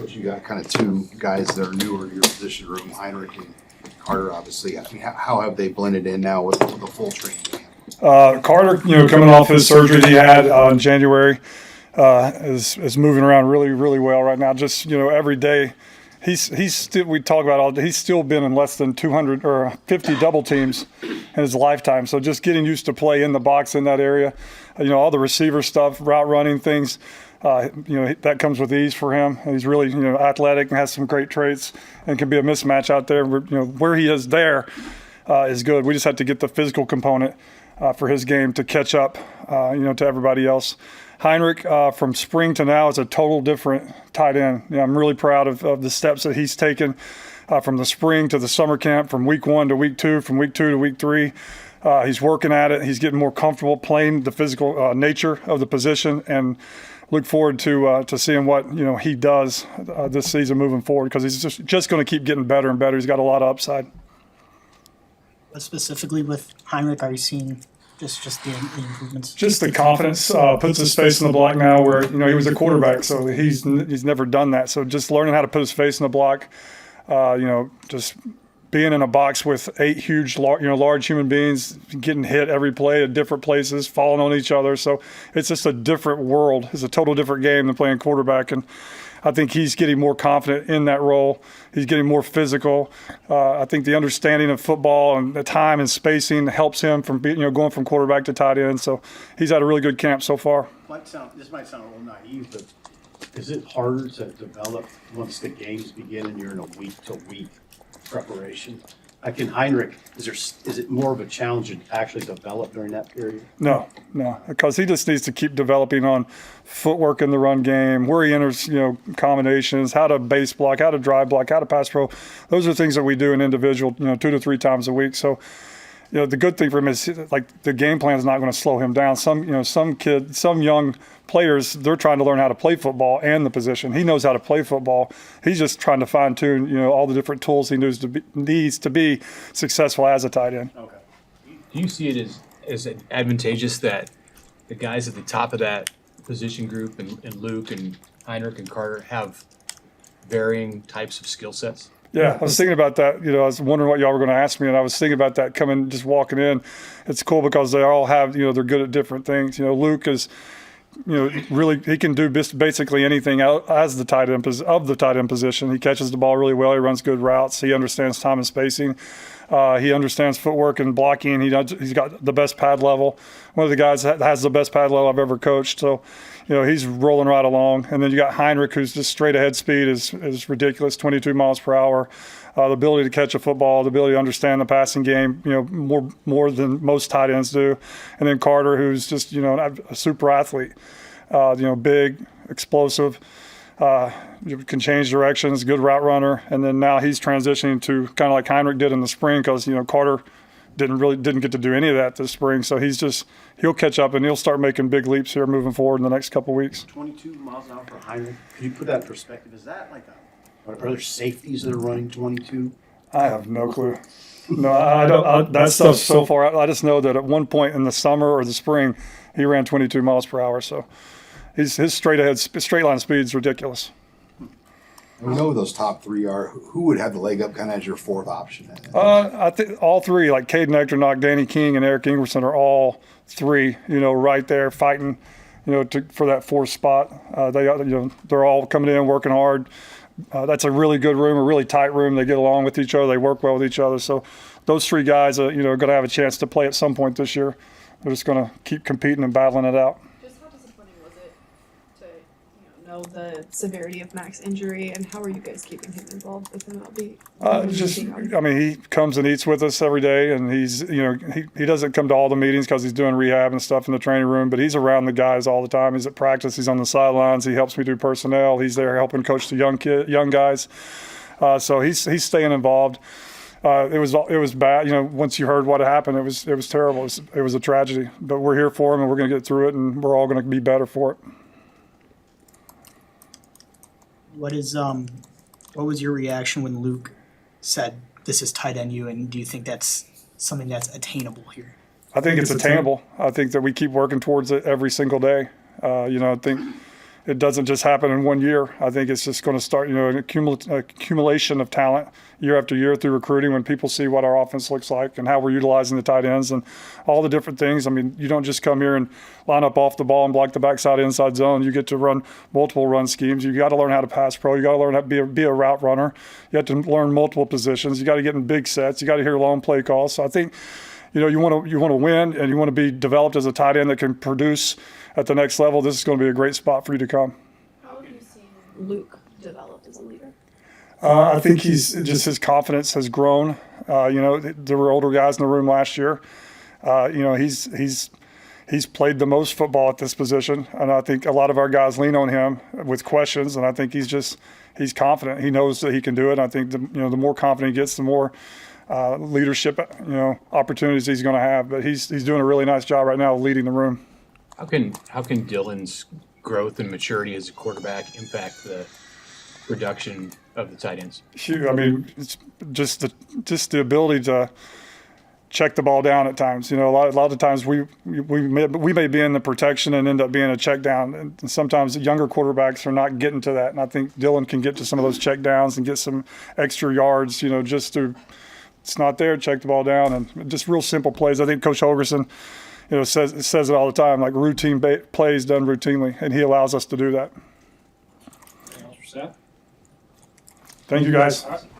Coach, you got kind of two guys that are newer to your position room, Hinrich and Carter, obviously. I mean, how have they blended in now with the full training camp? Carter, coming off his surgery he had in January, is moving around really, really well right now. Just, every day. He's still, we talk about all, he's still been in less than 200 or 50 double teams in his lifetime. So just getting used to play in the box in that area, all the receiver stuff, route running things, that comes with ease for him. And he's really, athletic and has some great traits and can be a mismatch out there. Where he is there is good. We just have to get the physical component for his game to catch up, to everybody else. Hinrich, from spring to now, is a total different tight end. I'm really proud of the steps that he's taken from the spring to the summer camp, from week 1 to week 2, from week 2 to week 3. He's working at it. He's getting more comfortable playing the physical nature of the position, and look forward to seeing what he does this season moving forward, because he's just going to keep getting better and better. He's got a lot of upside. What specifically with Hinrich are you seeing? Just the improvements. Just the confidence. Puts his face in the block now, where he was a quarterback, so he's never done that. So just learning how to put his face in the block. Just being in a box with 8 huge, large human beings, getting hit every play at different places, falling on each other. So it's just a different world. It's a total different game than playing quarterback, and I think he's getting more confident in that role. He's getting more physical. I think the understanding of football and the time and spacing helps him from going from quarterback to tight end. So he's had a really good camp so far. This might sound a little naive, but is it harder to develop once the games begin and you're in a week-to-week preparation? Like in Hinrich, is it more of a challenge to actually develop during that period? No, because he just needs to keep developing on footwork in the run game, where he enters, combinations, how to base block, how to drive block, how to pass pro. Those are things that we do in individual, 2 to 3 times a week. So, the good thing for him is like the game plan is not going to slow him down. Some young players, they're trying to learn how to play football and the position. He knows how to play football. He's just trying to fine tune, all the different tools he needs to be successful as a tight end. Okay. Do you see it as advantageous that the guys at the top of that position group and Luke and Hinrich and Carter have varying types of skill sets? Yeah, I was thinking about that. I was wondering what y'all were going to ask me, and I was thinking about that just walking in. It's cool because they all have, they're good at different things. Luke is, really, he can do basically anything as the tight end position. He catches the ball really well. He runs good routes. He understands time and spacing. He understands footwork and blocking. He's got the best pad level. One of the guys that has the best pad level I've ever coached. So, he's rolling right along. And then you got Hinrich, who's just straight ahead speed is ridiculous, 22 miles per hour. The ability to catch a football, the ability to understand the passing game, more than most tight ends do. And then Carter, who's just, a super athlete, big, explosive, can change directions, good route runner. And then now he's transitioning to kind of like Hinrich did in the spring, because, Carter didn't get to do any of that this spring. So he'll catch up and he'll start making big leaps here moving forward in the next couple of weeks. 22 miles an hour for Hinrich. Can you put that in perspective? Is that are there safeties that are running 22? I have no clue. No, I don't. That stuff's so far out. I just know that at one point in the summer or the spring, he ran 22 miles per hour. So his straight line speed is ridiculous. We know who those top 3 are. Who would have the leg up kind of as your 4th option? I think all 3, like Caden Echternock, Danny King, and Eric Ingerson, are all 3, right there fighting, for that 4th spot. They're all coming in, working hard. That's a really good room, a really tight room. They get along with each other. They work well with each other. So those 3 guys are, going to have a chance to play at some point this year. They're just going to keep competing and battling it out. Just how disappointing was it to know the severity of Mac's injury, and how are you guys keeping him involved with MLB? He comes and eats with us every day, and he's, he doesn't come to all the meetings because he's doing rehab and stuff in the training room, but he's around the guys all the time. He's at practice. He's on the sidelines. He helps me do personnel. He's there helping coach the young guys. So he's staying involved. It was bad. Once you heard what happened, it was terrible. It was a tragedy, but we're here for him, and we're going to get through it, and we're all going to be better for it. What was your reaction when Luke said this is tight end you, and do you think that's something that's attainable here? I think it's attainable. I think that we keep working towards it every single day. I think it doesn't just happen in 1 year. I think it's just going to start, an accumulation of talent year after year through recruiting when people see what our offense looks like and how we're utilizing the tight ends and all the different things. I mean, you don't just come here and line up off the ball and block the backside inside zone. You get to run multiple run schemes. You got to learn how to pass pro. You got to learn how to be a route runner. You have to learn multiple positions. You got to get in big sets. You got to hear long play calls. So I think, you want to win and you want to be developed as a tight end that can produce at the next level. This is going to be a great spot for you to come. How have you seen Luke develop as a leader? I think his confidence has grown. There were older guys in the room last year. He's played the most football at this position, and I think a lot of our guys lean on him with questions. And I think he's confident. He knows that he can do it. And I think the more confident he gets, the more leadership opportunities he's going to have. But he's doing a really nice job right now of leading the room. How can Dylan's growth and maturity as a quarterback impact the production of the tight ends? I mean, it's just the ability to check the ball down at times. A lot of times we may be in the protection and end up being a check down. And sometimes the younger quarterbacks are not getting to that. And I think Dylan can get to some of those check downs and get some extra yards, just to, it's not there, check the ball down, and just real simple plays. I think Coach Holgerson, says it all the time, like routine plays done routinely, and he allows us to do that. Anything else for Seth? Thank you, guys.